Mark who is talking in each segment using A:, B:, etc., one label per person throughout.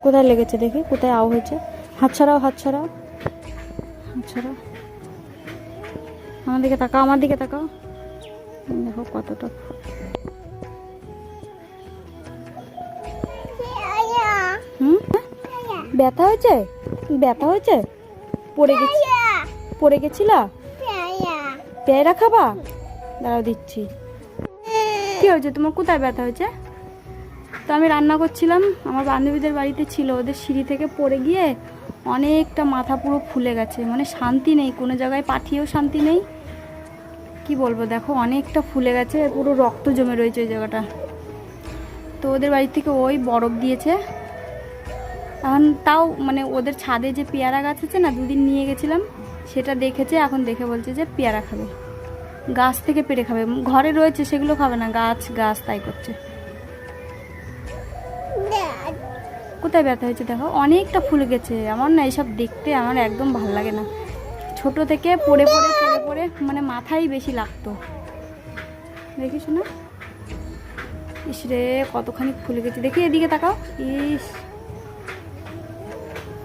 A: কোথায় লেগেছে দেখি, কোথায় আও হয়েছে। হাত ছাড়াও, হাত ছাড়াও, হাত ছাড়াও। আমার দিকে তাকাও, আমার দিকে তাকাও। দেখো কতটা ব্যথা হয়েছে, ব্যথা হয়েছে। পড়ে গেছি, পড়ে গেছিলা। পেয়ারা খাবা? দাঁড়াও দিচ্ছি। কি হয়েছে তোমার, কোথায় ব্যথা হয়েছে? তো আমি রান্না করছিলাম, আমার বান্ধবীদের বাড়িতে ছিল, ওদের সিঁড়ি থেকে পড়ে গিয়ে অনেকটা মাথা পুরো ফুলে গেছে, মানে শান্তি নেই, কোনো জায়গায় পাঠিয়েও শান্তি নেই। কি বলবো, দেখো অনেকটা ফুলে গেছে, পুরো রক্ত জমে রয়েছে ওই জায়গাটা। তো ওদের বাড়ি থেকে ওই বরফ দিয়েছে। এখন তাও মানে ওদের ছাদে যে পেয়ারা গাছ আছে না, দুদিন নিয়ে গেছিলাম, সেটা দেখেছে, এখন দেখে বলছে যে পেয়ারা খাবে, গাছ থেকে পেড়ে খাবে। ঘরে রয়েছে সেগুলো খাবে না, গাছ গাছ তাই করছে। কোথায় ব্যথা হয়েছে দেখো, অনেকটা ফুলে গেছে। আমার না এইসব দেখতে আমার একদম ভালো লাগে না। ছোট থেকে পড়ে পড়ে পড়ে পড়ে মানে মাথায় বেশি লাগতো। দেখিস না, ইস রে কতখানি ফুলে গেছে। দেখি এদিকে তাকাও। ইস,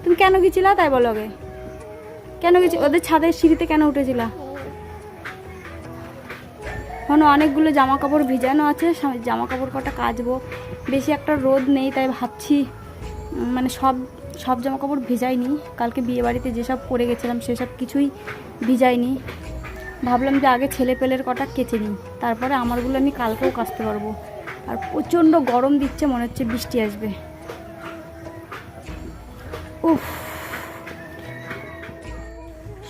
A: তুমি কেন গেছিলা তাই বলো আগে, কেন গেছি? ওদের ছাদের সিঁড়িতে কেন উঠেছিলা? এখন অনেকগুলো জামা কাপড় ভিজানো আছে, জামা কাপড় কটা কাচবো। বেশি একটা রোদ নেই, তাই ভাবছি মানে সব সব জামা কাপড় ভিজাইনি। কালকে বিয়ে বাড়িতে যেসব পরে গেছিলাম সেসব কিছুই ভিজাইনি। ভাবলাম যে আগে ছেলে পেলের কটা কেচে নিই, তারপরে আমারগুলো আমি কালকেও কাচতে পারবো। আর প্রচণ্ড গরম দিচ্ছে, মনে হচ্ছে বৃষ্টি আসবে। উফ।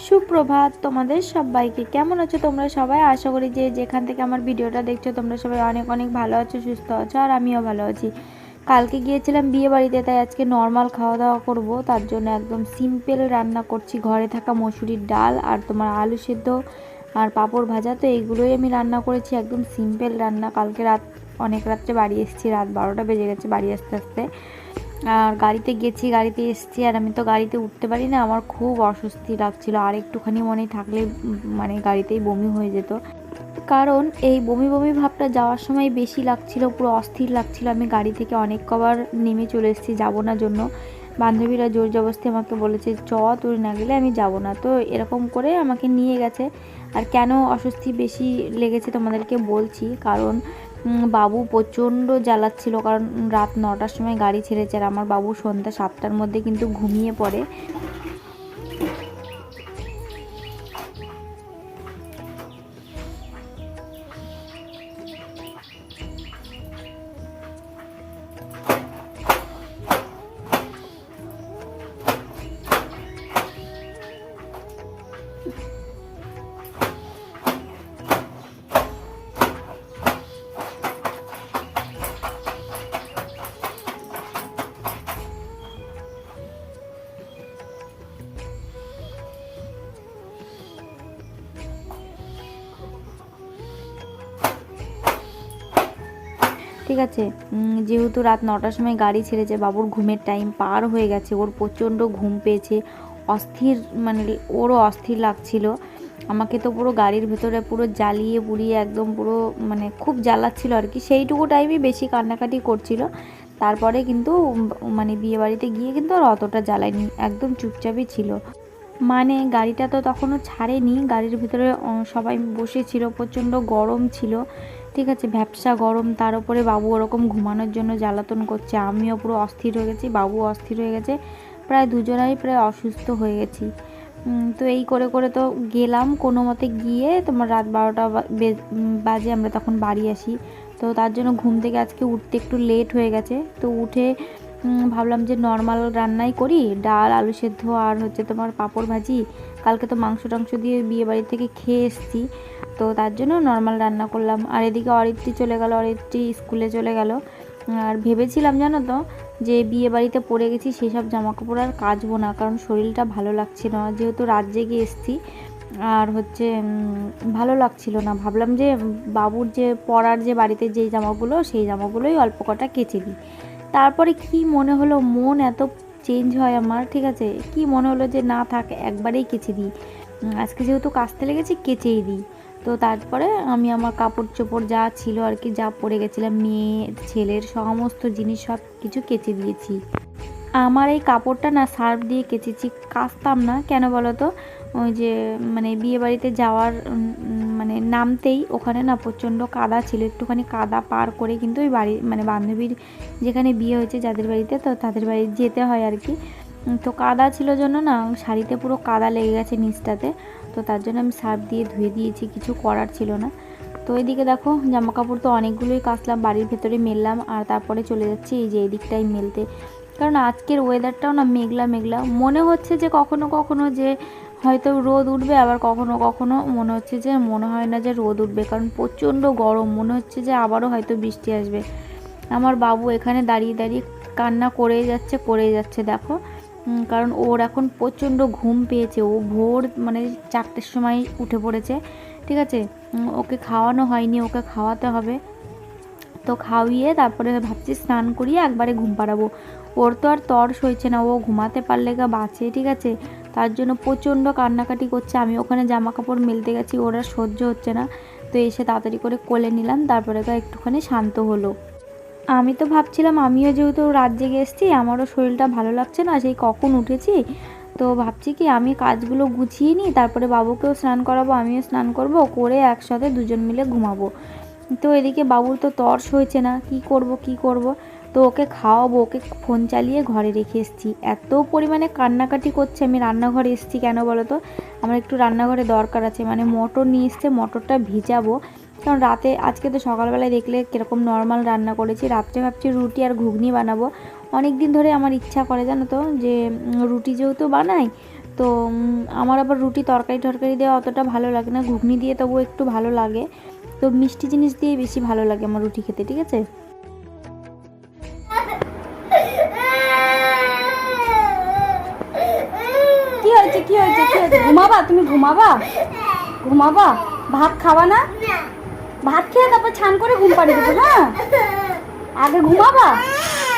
A: সুপ্রভাত তোমাদের সবাইকে, কেমন আছো তোমরা সবাই? আশা করি যে যেখান থেকে আমার ভিডিওটা দেখছো তোমরা সবাই অনেক অনেক ভালো আছো, সুস্থ আছো, আর আমিও ভালো আছি। কালকে গিয়েছিলাম বিয়ে বাড়িতে, তাই আজকে নর্মাল খাওয়া দাওয়া করব। তার জন্য একদম সিম্পল রান্না করছি, ঘরে থাকা মসুরির ডাল আর তোমার আলু সেদ্ধ আর পাঁপড় ভাজা। তো এইগুলোই আমি রান্না করেছি, একদম সিম্পল রান্না। কালকে অনেক রাত্রে বাড়ি এসেছি, রাত 12টা বেজে গেছে বাড়ি আসতে আসতে। আর গাড়িতে গেছি, গাড়িতে এসেছি, আর আমি তো গাড়িতে উঠতে পারি না, আমার খুব অস্বস্তি লাগছিল। আর একটুখানি মনে থাকলে মানে গাড়িতেই বমি হয়ে যেত, কারণ এই বমি বমি ভাবটা যাওয়ার সময় বেশি লাগছিল, পুরো অস্থির লাগছিল। আমি গাড়ি থেকে অনেক কবার নেমে চলে এসেছি যাবো না জন্য। বান্ধবীরা জোর জবরদস্তি আমাকে বলেছে চ তুই না গেলে আমি যাব না, তো এরকম করে আমাকে নিয়ে গেছে। আর কেন অস্বস্তি বেশি লেগেছে তোমাদেরকে বলছি, কারণ বাবু প্রচণ্ড জ্বালাচ্ছিল, কারণ রাত 9টার সময় গাড়ি ছেড়েছে, আর আমার বাবু সন্ধ্যা 7টার মধ্যে কিন্তু ঘুমিয়ে পড়ে। ঠিক আছে, যেহেতু রাত 9টার সময় গাড়ি ছেড়েছে, বাবুর ঘুমের টাইম পার হয়ে গেছে, ওর প্রচণ্ড ঘুম পেয়েছে, অস্থির মানে ওরও অস্থির লাগছিল। আমাকে তো পুরো গাড়ির ভেতরে পুরো জ্বালিয়ে পুড়িয়ে একদম পুরো মানে খুব জ্বালাচ্ছিল আর কি। সেইটুকু টাইমই বেশি কান্নাকাটি করছিল। তারপরে কিন্তু মানে বিয়ে বাড়িতে গিয়ে কিন্তু আর অতটা জ্বালায়নি, একদম চুপচাপই ছিল। মানে গাড়িটা তো তখনও ছাড়েনি, গাড়ির ভিতরে সবাই বসেছিল, প্রচণ্ড গরম ছিল, ঠিক আছে, ভ্যাপসা গরম। তার উপরে বাবু ওরকম ঘুমানোর জন্য জ্বালাতন করছে, আমিও পুরো অস্থির হয়ে গেছি, বাবু অস্থির হয়ে গেছে, প্রায় দুজনাই প্রায় অসুস্থ হয়ে গেছি। তো এই করে করে তো গেলাম কোনো মতে, গিয়ে তোমার রাত 12টা বাজে আমরা তখন বাড়ি আসি। তো তার জন্য ঘুম থেকে আজকে উঠতে একটু লেট হয়ে গেছে। তো উঠে ভাবলাম যে নর্মাল রান্নাই করি, ডাল আলু সেদ্ধ আর হচ্ছে তোমার পাঁপড় ভাজি। কালকে তো মাংস টাংস দিয়ে বিয়ে বাড়ি থেকে খেয়ে এসেছি, তো তার জন্য নর্মাল রান্না করলাম। আর এদিকে অরিত্রী চলে গেল, অরিত্রী স্কুলে চলে গেল। আর ভেবেছিলাম জানো তো যে বিয়ে বাড়িতে পরে গেছি সেসব জামা কাপড় আর কাচবো না, কারণ শরীরটা ভালো লাগছিল না, যেহেতু রাত জেগে এসেছি। আর হচ্ছে ভালো লাগছিল না, ভাবলাম যে বাবুর যে পরার যে বাড়িতে যেই জামাগুলো সেই জামাগুলোই অল্প কটা কেচে দিই। তারপরে কি মনে হলো, মন এত চেঞ্জ হয় আমার, ঠিক আছে, কি মনে হলো যে না থাক একবারেই কেচে দিই, আজকে যেহেতু কাচতে লেগেছি কেচেই দিই। তো তারপরে আমি আমার কাপড় চোপড় যা ছিল আর কি, যা পরে গেছিলাম, মেয়ে ছেলের সমস্ত জিনিস সব কিছু কেচে দিয়েছি। আমার এই কাপড়টা না সার্ফ দিয়ে কেচেছি, কাচতাম না কেন বলো তো, ওই যে মানে বিয়ে বাড়িতে যাওয়ার মানে নামতেই ওখানে না প্রচণ্ড কাদা ছিল, একটুখানি কাদা পার করে কিন্তু ওই বাড়ি মানে বান্ধবীর যেখানে বিয়ে হয়েছে যাদের বাড়িতে, তো তাদের বাড়ি যেতে হয় আর কি। তো কাদা ছিল জন্য না শাড়িতে পুরো কাদা লেগে গেছে নিচটাতে, তো তার জন্য আমি সার্ফ দিয়ে ধুয়ে দিয়েছি, কিছু করার ছিল না। তো এদিকে দেখো জামা কাপড় তো অনেকগুলোই কাচলাম, বাড়ির ভেতরে মেললাম, আর তারপরে চলে যাচ্ছি এই যে এদিকটাই মেলতে, কারণ আজকের ওয়েদারটাও না মেঘলা মেঘলা মনে হচ্ছে, যে কখনো কখনো যে হয়তো রোদ উঠবে, আবার কখনো কখনো মনে হচ্ছে যে মনে হয় না যে রোদ উঠবে, কারণ প্রচণ্ড গরম, মনে হচ্ছে যে আবারও হয়তো বৃষ্টি আসবে। আমার বাবু এখানে দাঁড়িয়ে দাঁড়িয়ে কান্না করেই যাচ্ছে দেখো, কারণ ওর এখন প্রচণ্ড ঘুম পেয়েছে, ও ভোর মানে 4টের সময় উঠে পড়েছে, ঠিক আছে। ওকে খাওয়ানো হয়নি, ওকে খাওয়াতে হবে, তো খাওয়িয়ে তারপরে ভাবছি স্নান করিয়ে একবারে ঘুম পাড়াবো। ওর তো আর তর্স হয়েছে না, ও ঘুমাতে পারলে গা বাঁচে, ঠিক আছে। তার জন্য প্রচণ্ড কান্নাকাটি করছে, আমি ওখানে জামা কাপড় মেলতে গেছি, ওর আর সহ্য হচ্ছে না, তো এসে তাড়াতাড়ি করে কোলে নিলাম, তারপরে গা একটুখানি শান্ত হলো। আমি তো ভাবছিলাম আমিও যেহেতু রাত জেগে এসেছি, আমারও শরীরটা ভালো লাগছে না, সেই কখন উঠেছি, তো ভাবছি কি আমি কাজগুলো গুছিয়ে নিই, তারপরে বাবুকেও স্নান করাবো, আমিও স্নান করব, করে একসাথে দুজন মিলে ঘুমাবো। তো এদিকে বাবুর তো তর্স হয়েছে না, কি করব, তো ওকে খাওয়াবো, ওকে ফোন চালিয়ে ঘরে রেখে এসেছি, এত পরিমাণে কান্নাকাটি করছে। আমি রান্নাঘরে এসেছি কেন বলো তো, আমার একটু রান্নাঘরে দরকার আছে, মানে মটর নিয়ে এসছে, মটরটা ভিজাবো, কারণ রাতে আজকে তো সকালবেলায় দেখলে কীরকম নর্মাল রান্না করেছি, রাত্রে ভাবছি রুটি আর ঘুগনি বানাবো। অনেক দিন ধরে আমার ইচ্ছা করে জানো তো, যে রুটি যেহেতু বানাই, তো আমার আবার রুটি তরকারি দেওয়া অতটা ভালো লাগে না, ঘুগনি দিয়ে তবু একটু ভালো লাগে, তো মিষ্টি জিনিস দিয়ে বেশি ভালো লাগে আমার রুটি খেতে, ঠিক আছে। কি হয়েছে ঘুমাবা, তুমি ঘুমাবা ভাত খাওয়া না, ভাত খেয়ে তারপর ছান করে ঘুম পাড়িয়ে দেবো, হ্যাঁ আগে ঘুমাবা।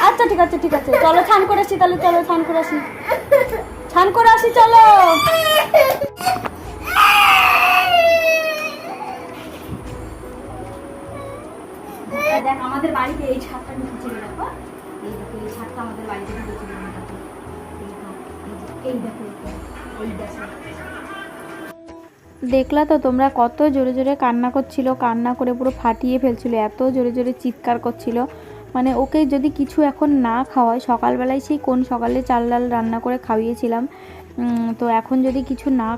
A: আচ্ছা ঠিক আছে চলো ছান করে আসি, তাহলে চলো ছান করে আসি চলো। দেখ আমাদের বাড়িতে এই ছাদটা ঢুকেছিল, দেখো এই দেখো এই ছাদটা আমাদের বাড়িতে ঢুকেছিল, এই দেখো দেখলা তো তোমরা কত জোরে জোরে কান্না করছিল, কান্না করে পুরো ফাটিয়ে ফেলছিল, এত জোরে জোরে চিৎকার করছিল, মানে ওকে যদি কিছু এখন না খাওয়াই, সকালবেলায় সেই কোন সকালে চাল ডাল রান্না করে খাইয়েছিলাম, তো এখন যদি কিছু না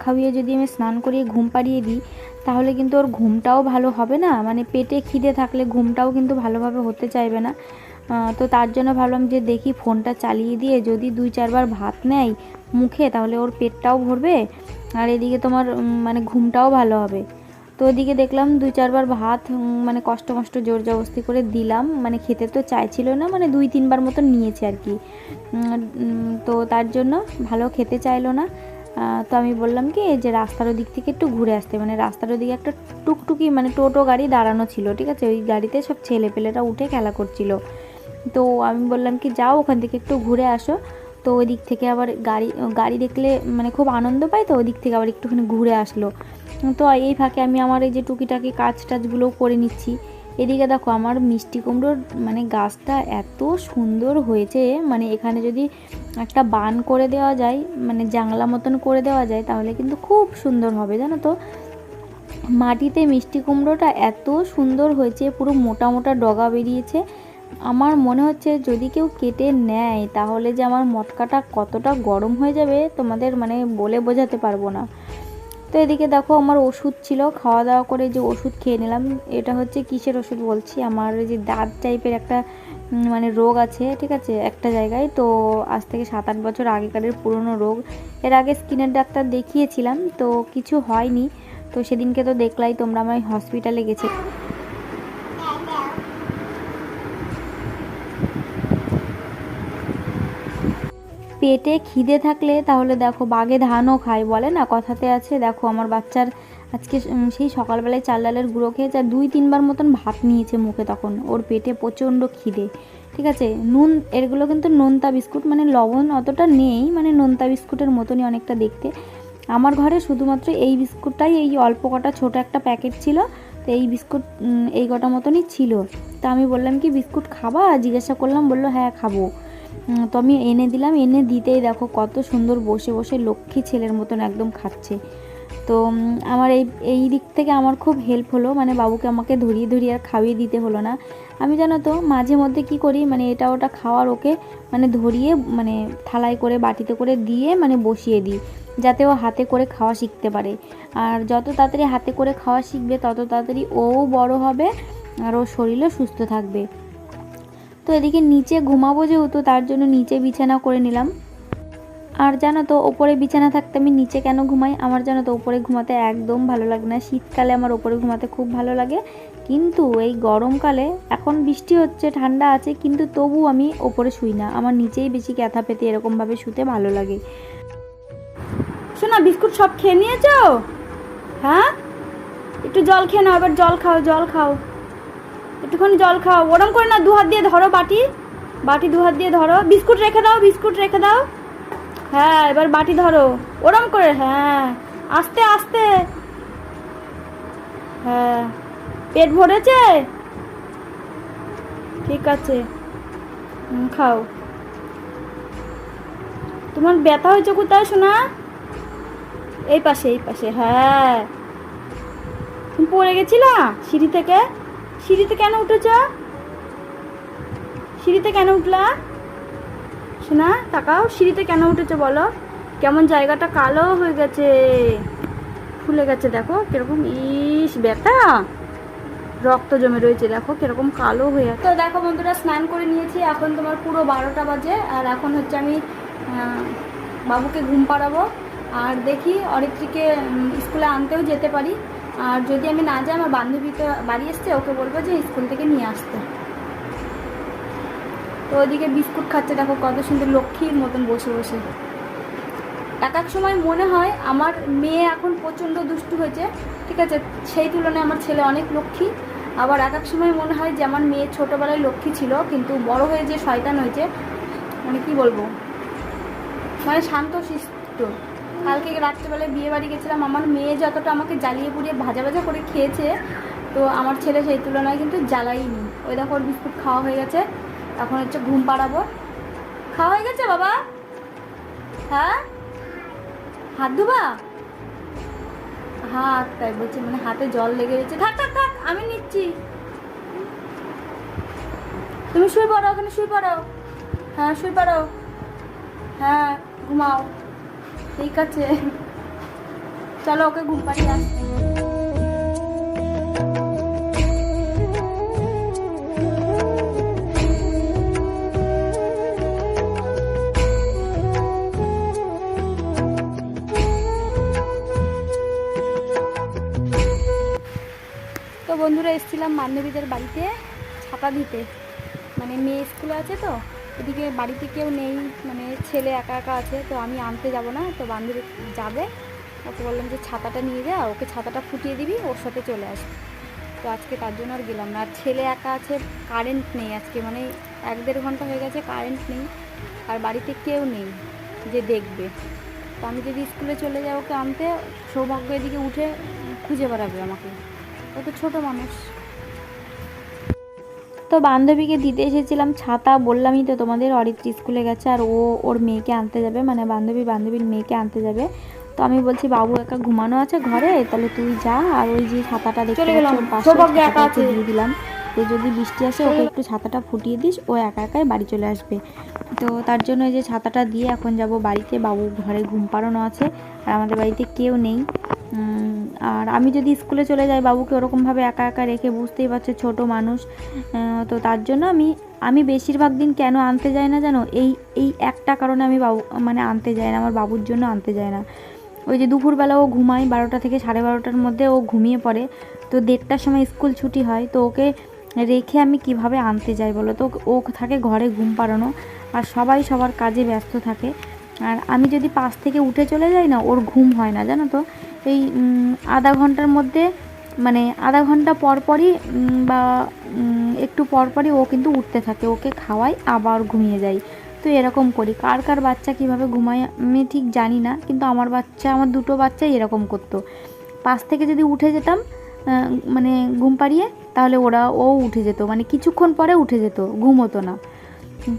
A: খাওয়িয়ে যদি আমি স্নান করিয়ে ঘুম পাড়িয়ে দিই, তাহলে কিন্তু ওর ঘুমটাও ভালো হবে না, মানে পেটে খিদে থাকলে ঘুমটাও কিন্তু ভালোভাবে হতে চাইবে না। তো তার জন্য ভাবলাম যে দেখি ফোনটা চালিয়ে দিয়ে যদি 2-4 বার ভাত নেয় মুখে, তাহলে ওর পেটটাও ভরবে, আর এদিকে তোমার মানে ঘুমটাও ভালো হবে। তো ওদিকে দেখলাম 2-4 বার ভাত মানে কষ্ট জোর জবস্তি করে দিলাম, মানে খেতে তো চাইছিল না, মানে 2-3 বার মতো নিয়েছে আর কি, তো তার জন্য ভালো খেতে চাইলো না। তো আমি বললাম কি যে রাস্তার ওদিক থেকে একটু ঘুরে আসতে, মানে রাস্তার ওদিকে একটা টুকটুকি মানে টোটো গাড়ি দাঁড়ানো ছিল, ঠিক আছে, ওই গাড়িতে সব ছেলেপেলেরা উঠে খেলা করছিল, তো আমি বললাম কি যাও ওখান থেকে একটু ঘুরে আসো, তো ওই দিক থেকে আবার গাড়ি দেখলে মানে খুব আনন্দ পায়, তো ওই দিক থেকে আবার একটুখানি ঘুরে আসলো। তো এই ফাঁকে আমি আমার এই যে টুকিটাকি টাজগুলোও করে নিচ্ছি। এদিকে দেখো আমার মিষ্টি কুমড়োর মানে গাছটা এত সুন্দর হয়েছে, মানে এখানে যদি একটা বান করে দেওয়া যায়, মানে জাংলা মতন করে দেওয়া যায়, তাহলে কিন্তু খুব সুন্দর হবে জানো তো। মাটিতে মিষ্টি কুমড়োটা এত সুন্দর হয়েছে, পুরো মোটা মোটা ডগা বেরিয়েছে, আমার মনে হচ্ছে যদি কেউ কেটে নেয় তাহলে যে আমার মটকাটা কতটা গরম হয়ে যাবে তোমাদের মানে বলে বোঝাতে পারবো না। তো এদিকে দেখো আমার ওষুধ ছিল, খাওয়া দাওয়া করে যে ওষুধ খেয়ে নিলাম, এটা হচ্ছে কিসের ওষুধ বলছি, আমার যে দাঁত টাইপের একটা মানে রোগ আছে, ঠিক আছে, একটা জায়গায়, তো আজ থেকে 7-8 বছর আগেকারের পুরনো রোগ, এর আগে স্কিনের ডাক্তার দেখিয়েছিলাম, তো কিছু হয়নি, তো সেদিনকে তো দেখলাই তোমরা, আমি হসপিটালে গেছি। পেটে খিদে থাকলে তাহলে দেখো বাঘে ধানও খায় বলে না, কথাতে আছে। দেখো আমার বাচ্চার আজকে সেই সকালবেলায় চাল ডালের গুঁড়ো খেয়েছে, আর 2-3 বার মতন ভাত নিয়েছে মুখে, তখন ওর পেটে প্রচণ্ড খিদে, ঠিক আছে। নুন, এগুলো কিন্তু নোনতা বিস্কুট, মানে লবণ অতটা নেই, মানে নোনতা বিস্কুটের মতনই অনেকটা দেখতে। আমার ঘরে শুধুমাত্র এই বিস্কুটটাই, এই অল্প কটা ছোটো একটা প্যাকেট ছিল, তো এই বিস্কুট এই কটা মতনই ছিল। তা আমি বললাম কি বিস্কুট খাবা, জিজ্ঞাসা করলাম, বললো হ্যাঁ খাবো। তো আমি এনে দিলাম, এনে দিতেই দেখো কত সুন্দর বসে বসে লক্ষ্মী ছেলের মতন একদম খাচ্ছে। তো আমার এই দিক থেকে আমার খুব হেল্প হলো, মানে বাবুকে আমাকে ধরিয়ে ধরিয়ে আর খাইয়ে দিতে হলো না। আমি জানো তো মাঝে মধ্যে কি করি, মানে এটা ওটা খাওয়ার ওকে মানে ধরিয়ে মানে থালায় করে বাটিতে করে দিয়ে মানে বসিয়ে দিই, যাতে ও হাতে করে খাওয়া শিখতে পারে। আর যত তাড়াতাড়ি হাতে করে খাওয়া শিখবে তত তাড়াতাড়ি ও বড় হবে আর ওর শরীরও সুস্থ থাকবে। তো এদিকে নিচে ঘুমাবো যেহেতু, তার জন্য নিচে বিছানা করে নিলাম। আর জানো তো ওপরে বিছানা থাকতে আমি নিচে কেন ঘুমাই, আমার জানো তো ওপরে ঘুমাতে একদম ভালো লাগে না। শীতকালে আমার ওপরে ঘুমাতে খুব ভালো লাগে, কিন্তু এই গরমকালে এখন বৃষ্টি হচ্ছে ঠান্ডা আছে, কিন্তু তবু আমি ওপরে শুই না, আমার নিচেই বেশি ক্যাথা পেতে এরকমভাবে শুতে ভালো লাগে। শোনা বিস্কুট সব খেয়ে নিয়েছো? হ্যাঁ, একটু জল খেয়ে নাও, এবার জল খাও, জল খাও, একটুখানি জল খাও। ওরম করে না, দু হাত দিয়ে ধরো বাটি, বাটি দু হাত দিয়ে ধরো। বিস্কুট রেখে দাও, বিস্কুট রেখে দাও। হ্যাঁ, এবার বাটি ধরো ওরম করে, হ্যাঁ আস্তে আস্তে। হ্যাঁ, পেট ভরেছে? ঠিক আছে, খাও। তোমার ব্যথা হয়েছে কোথায় শোনা? এই পাশে, এই পাশে। হ্যাঁ, তুমি পড়ে গেছিলা সিঁড়ি থেকে? সিঁড়িতে কেন উঠেছ? সিঁড়িতে কেন উঠলা শোনা? তাকাও, সিঁড়িতে কেন উঠেছো বলো? কেমন জায়গাটা কালো হয়ে গেছে, ফুলে গেছে, দেখো কিরকম, ইস ব্যথা, রক্ত জমে রয়েছে, দেখো কিরকম কালো হয়ে। তো দেখো বন্ধুরা, স্নান করে নিয়েছি, এখন তোমার পুরো 12টা বাজে। আর এখন হচ্ছে আমি বাবুকে ঘুম পাড়াবো, আর দেখি অরিত্রীকে স্কুলে আনতেও যেতে পারি। আর যদি আমি না যাই, আমার বান্ধবী তো বাড়ি এসছে, ওকে বলবো যে স্কুল থেকে নিয়ে আসতে। তো ওইদিকে বিস্কুট খাচ্ছে, দেখো কত সুন্দর লক্ষ্মীর মতন বসে বসে। এক এক সময় মনে হয় আমার মেয়ে এখন প্রচণ্ড দুষ্টু হয়েছে, ঠিক আছে, সেই তুলনায় আমার ছেলে অনেক লক্ষ্মী। আবার এক এক সময় মনে হয় যে আমার মেয়ে ছোটোবেলায় লক্ষ্মী ছিল, কিন্তু বড় হয়ে যে শয়তান হয়েছে, মানে কি বলবো, মানে শান্ত শিষ্ট। কালকে রাত্রেবেলায় বিয়ে বাড়ি গেছিলাম, আমার মেয়ে যতটা আমাকে জ্বালিয়ে পুড়িয়ে ভাজা ভাজা করে খেয়েছে, তো আমার ছেলে সেই তুলনায় কিন্তু জ্বালাইনি। ওই দেখো ওর বিস্কুট খাওয়া হয়ে গেছে, এখন হচ্ছে ঘুম পাড়াবো। খাওয়া হয়ে গেছে বাবা? হ্যাঁ, হাত ধোবা? হাত, তাই বলছি, মানে হাতে জল লেগে গেছে। থাক থাক থাক, আমি নিচ্ছি, তুমি শুয়ে পড়ো, ওখানে শুয়ে পড়ো। হ্যাঁ শুয়ে পড়ো, হ্যাঁ ঘুমাও, ঠিক আছে, চলো ওকে ঘুম পাড়িয়ে আসছি। তো বন্ধুরা, এসেছিলাম বান্ধবীদের বাড়িতে ছাতা দিতে, মানে মেয়ে স্কুলে আছে, তো এদিকে বাড়িতে কেউ নেই, মানে ছেলে একা একা আছে, তো আমি আনতে যাব না, তো বান্ধবী যাবে, ওকে বললাম যে ছাতাটা নিয়ে যা, ওকে ছাতাটা ফুটিয়ে দিবি, ওর সাথে চলে আসবি। তো আজকে তার জন্য আর গেলাম না। আর ছেলে একা আছে, কারেন্ট নেই আজকে, মানে 1-1.5 ঘন্টা হয়ে গেছে কারেন্ট নেই, আর বাড়িতে কেউ নেই যে দেখবে। তো আমি যদি স্কুলে চলে যাই ওকে আনতে, সৌভাগ্য এদিকে উঠে খুঁজে বেড়াবে আমাকে, ও তো ছোটো মানুষ। তো বান্ধবীকে দিতে এসেছিলাম ছাতা, বললামই তো তোমাদের, অরিত্রী স্কুলে গেছে আর ও ওর মেয়েকে আনতে যাবে, মানে বান্ধবীর মেয়েকে আনতে যাবে। তো আমি বলছি বাবু একা ঘুমানো আছে ঘরে, তাহলে তুই যা, আর ওই যে ছাতাটা দেখতে পাচ্ছি দিয়ে দিলাম, যে যদি বৃষ্টি আসে ওকে একটু ছাতাটা ফুটিয়ে দিস, ও একা একাই বাড়ি চলে আসবে। তো তার জন্য এই যে ছাতাটা দিয়ে এখন যাব বাড়িতে, বাবু ঘরে ঘুম পাড়ানো আছে, আর আমাদের বাড়িতে কেউ নেই। আর আমি যদি স্কুলে চলে যাই বাবুকে ওরকমভাবে একা একা রেখে, বুঝতেই পারছো ছোট মানুষ, তো তার জন্য আমি বেশিরভাগ দিন কেন আনতে যাই না জানো, এই একটা কারণে আমি বাবু মানে আনতে যাই না, আমার বাবুর জন্য আনতে যাই না। ওই যে দুপুরবেলা ও ঘুমায় 12টা থেকে 12:30টার মধ্যে ও ঘুমিয়ে পড়ে, তো 1:30টার সময় স্কুল ছুটি হয়, তো ওকে রেখে আমি কিভাবে আনতে যাই বলো? তো ও থাকে ঘরে ঘুম পাড়ানো, আর সবাই সবার কাজে ব্যস্ত থাকে। আর আমি যদি পাশ থেকে উঠে চলে যাই না, ওর ঘুম হয় না জানো তো। এই আধা ঘন্টার মধ্যে, মানে আধা ঘন্টা পরপরই বা একটু পরপরই ও কিন্তু উঠতে থাকে, ওকে খাওয়াই আবার ঘুমিয়ে যাই। তো এরকম করি, কার কার বাচ্চা কিভাবে ঘুমায় আমি ঠিক জানি না, কিন্তু আমার দুটো বাচ্চাই এরকম করতো। পাশ থেকে যদি উঠে যেতাম মানে ঘুম পাড়িয়ে, তাহলে ও উঠে যেত, মানে কিছুক্ষণ পরে উঠে যেত, ঘুমোতো না।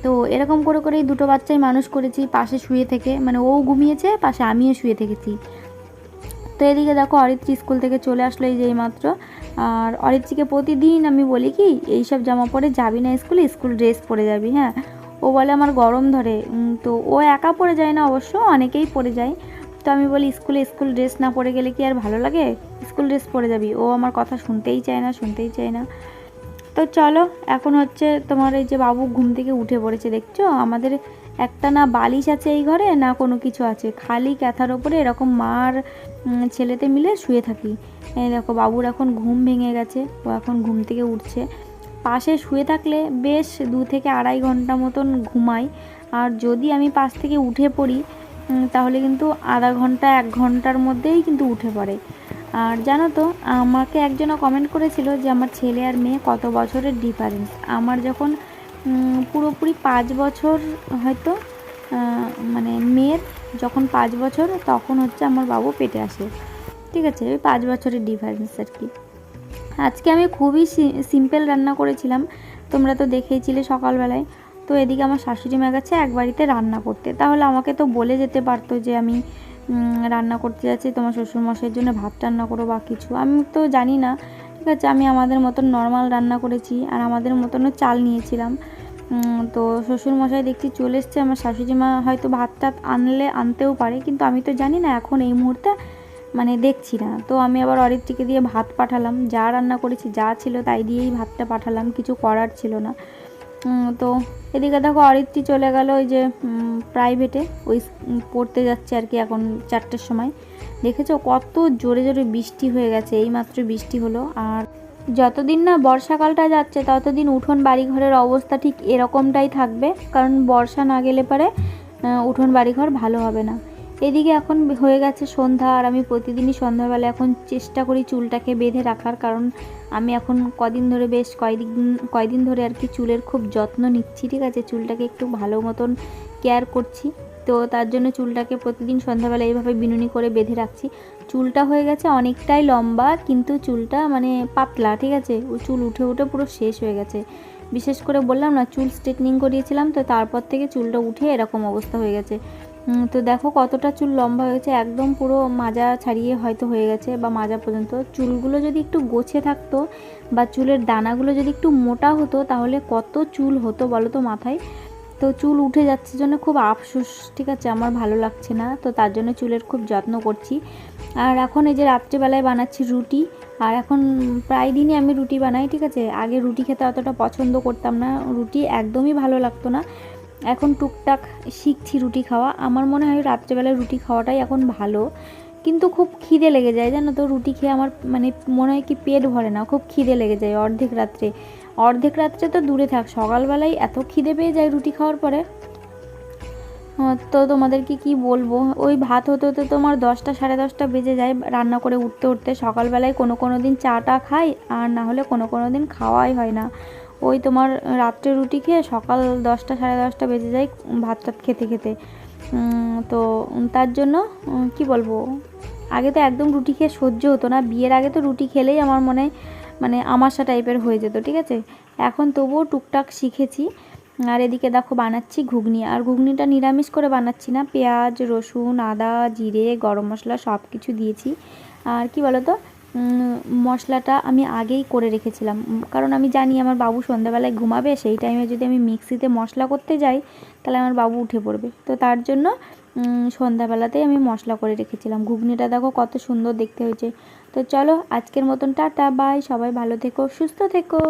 A: তো এরকম করে করেই দুটো বাচ্চাই মানুষ করেছি পাশে শুয়ে থেকে, মানে ও ঘুমিয়েছে পাশে আমিও শুয়ে থেকেছি। তো এদিকে দেখো অরিত্রী স্কুল থেকে চলে আসলো এই যে এইমাত্র। আর অরিত্রীকে প্রতিদিন আমি বলি কি এইসব জামা পরে যাবি না স্কুলে, স্কুল ড্রেস পরে যাবি। হ্যাঁ, ও বলে আমার গরম ধরে। তো ও একা পরে যায় না, অবশ্য অনেকেই পরে যায়। তো আমি বলি স্কুল ড্রেস না পরে গেলে কি আর ভালো লাগে, স্কুল ড্রেস পরে যাবি। ও আমার কথা শুনতেই চায় না। তো চলো, এখন হচ্ছে তোমার এই যে বাবু ঘুম থেকে উঠে পড়েছে, দেখছো আমাদের একটা না বালিশ আছে এই ঘরে না কোনো কিছু আছে, খালি ক্যাথার ওপরে এরকম মার ছেলেতে মিলে শুয়ে থাকি। এই দেখো বাবুর এখন ঘুম ভেঙে গেছে, ও এখন ঘুম থেকে উঠছে। পাশে শুয়ে থাকলে বেশ 2 থেকে আড়াই ঘন্টা মতন ঘুমাই। আর যদি আমি পাশ থেকে উঠে পড়ি তাহলে কিন্তু আধা ঘন্টা 1 ঘন্টার মধ্যেই কিন্তু উঠে পড়ে। আর জানো তো আমাকে একজনও কমেন্ট করেছিল যে আমার ছেলে আর মেয়ে কত বছরের ডিফারেন্স। আমার যখন পুরোপুরি 5 বছর হয়তো, মানে মেয়ের যখন 5 বছর তখন হচ্ছে আমার বাবু পেটে আসে, ঠিক আছে, ওই 5 বছরের ডিফারেন্স আর কি। আজকে আমি খুবই সিম্পল রান্না করেছিলাম, তোমরা তো দেখেইছিলে সকালবেলায়। তো এদিকে আমার শাশুড়ি মা গেছে এক বাড়িতে রান্না করতে, তাহলে আমাকে তো বলে যেতে পারতো যে আমি রান্না করতে যাচ্ছি, তোমার শ্বশুরমশাইয়ের জন্য ভাত রান্না করো বা কিছু। আমি তো জানি না, ঠিক আছে, আমি আমাদের মতন নর্মাল রান্না করেছি আর আমাদের মতনও চাল নিয়েছিলাম। তো শ্বশুরমশাই দেখছি চলে এসছে, আমার শাশুড়ি মা হয়তো ভাত টাত আনতেও পারে, কিন্তু আমি তো জানি না এখন এই মুহূর্তে, মানে দেখছি না। তো আমি আবার অরিত্রীকে দিয়ে ভাত পাঠালাম, যা রান্না করেছি যা ছিল তাই দিয়েই ভাতটা পাঠালাম, কিছু করার ছিল না। তো এদিকে দেখো অরিত্রী চলে গেল ওই যে প্রাইভেটে, ওই পড়তে যাচ্ছে আর কি এখন 4টের সময়। দেখেছো কত জোরে জোরে বৃষ্টি হয়ে গেছে, এইমাত্র বৃষ্টি হলো। আর যতদিন না বর্ষাকালটা যাচ্ছে ততদিন উঠোন বাড়িঘরের অবস্থা ঠিক এরকমটাই থাকবে, কারণ বর্ষা না গেলে পরে উঠোন বাড়িঘর ভালো হবে না। এদিকে এখন হয়ে গেছে সন্ধ্যা, আর আমি প্রতিদিনই সন্ধ্যাবেলা এখন চেষ্টা করি চুলটাকে বেঁধে রাখার, কারণ আমি এখন বেশ কয়দিন ধরে আর কি চুলের খুব যত্ন নিচ্ছি, ঠিক আছে, চুলটাকে একটু ভালো মতন কেয়ার করছি। তো তার জন্য চুলটাকে প্রতিদিন সন্ধ্যাবেলা এইভাবে বিনুনি করে বেঁধে রাখছি। চুলটা হয়ে গেছে অনেকটাই লম্বা, কিন্তু চুলটা মানে পাতলা, ঠিক আছে, ও চুল উঠে পুরো শেষ হয়ে গেছে। বিশেষ করে বললাম না চুল স্ট্রেটনিং করিয়েছিলাম, তো তারপর থেকে চুলটা উঠে এরকম অবস্থা হয়ে গেছে। তো দেখো কতটা চুল লম্বা হয়েছে, একদম পুরো মাজা ছাড়িয়ে হয়তো হয়ে গেছে, বা মাজা পর্যন্ত। চুলগুলো যদি একটু গোছে থাকতো বা চুলের দানাগুলো যদি একটু মোটা হতো তাহলে কত চুল হতো বলো তো মাথায়। তো চুল উঠে যাচ্ছে জন্য খুব আফসোস, ঠিক আছে, আমার ভালো লাগছে না, তো তার জন্য চুলের খুব যত্ন করছি। আর এখন এই যে রাত্রিবেলায় বানাচ্ছি রুটি, আর এখন প্রায় দিনই আমি রুটি বানাই, ঠিক আছে। আগে রুটি খেতে অতটা পছন্দ করতাম না, রুটি একদমই ভালো লাগতো না, এখন টুকটাক শিখছি রুটি খাওয়া। আমার মনে হয় রাত্রেবেলায় রুটি খাওয়াটাই এখন ভালো, কিন্তু খুব খিদে লেগে যায় জানো তো, রুটি খেয়ে আমার মানে মনে হয় কি পেট ভরে না, খুব খিদে লেগে যায় অর্ধেক রাত্রে তো দূরে থাক, সকালবেলায় এত খিদে পেয়ে যায় রুটি খাওয়ার পরে। তো তোমাদেরকে কি বলবো, ওই ভাত হতে তোমার 10টা 10:30 বেজে যায় রান্না করে উঠতে। সকালবেলায় কোনো দিন চাটা খাই, আর না হলে কোনো দিন খাওয়াই হয় না। ওই তোমার রাত্রে রুটি খেয়ে সকাল 10টা 10:30 বেজে যায় ভাত টাত খেতে। তো তার জন্য কি বলবো, আগে তো একদম রুটি খেয়ে সহ্য হতো না, বিয়ের আগে তো রুটি খেলেই আমার মনে মানে আমাশা টাইপের হয়ে যেত, ঠিক আছে। এখন তবুও টুকটাক শিখেছি। আর এদিকে দেখো বানাচ্ছি ঘুগনি, আর ঘুগনিটা নিরামিষ করে বানাচ্ছি না, পেঁয়াজ রসুন আদা জিরে গরম মশলা সব কিছু দিয়েছি। আর কি বলো তো, মশলাটা আমি আগেই করে রেখেছিলাম, কারণ আমি জানি আমার বাবু সন্ধ্যাবেলায় ঘুমাবে, সেই টাইমে যদি আমি মিক্সিতে মশলা করতে যাই তাহলে আমার বাবু উঠে পড়বে। তো তার জন্য সন্ধ্যাবেলাতেই আমি মশলা করে রেখেছিলাম। ঘুগনিটা দেখো কত সুন্দর দেখতে হয়েছে। তো চলো আজকের মতন টাটা বাই, সবাই ভালো থেকো সুস্থ থেকো।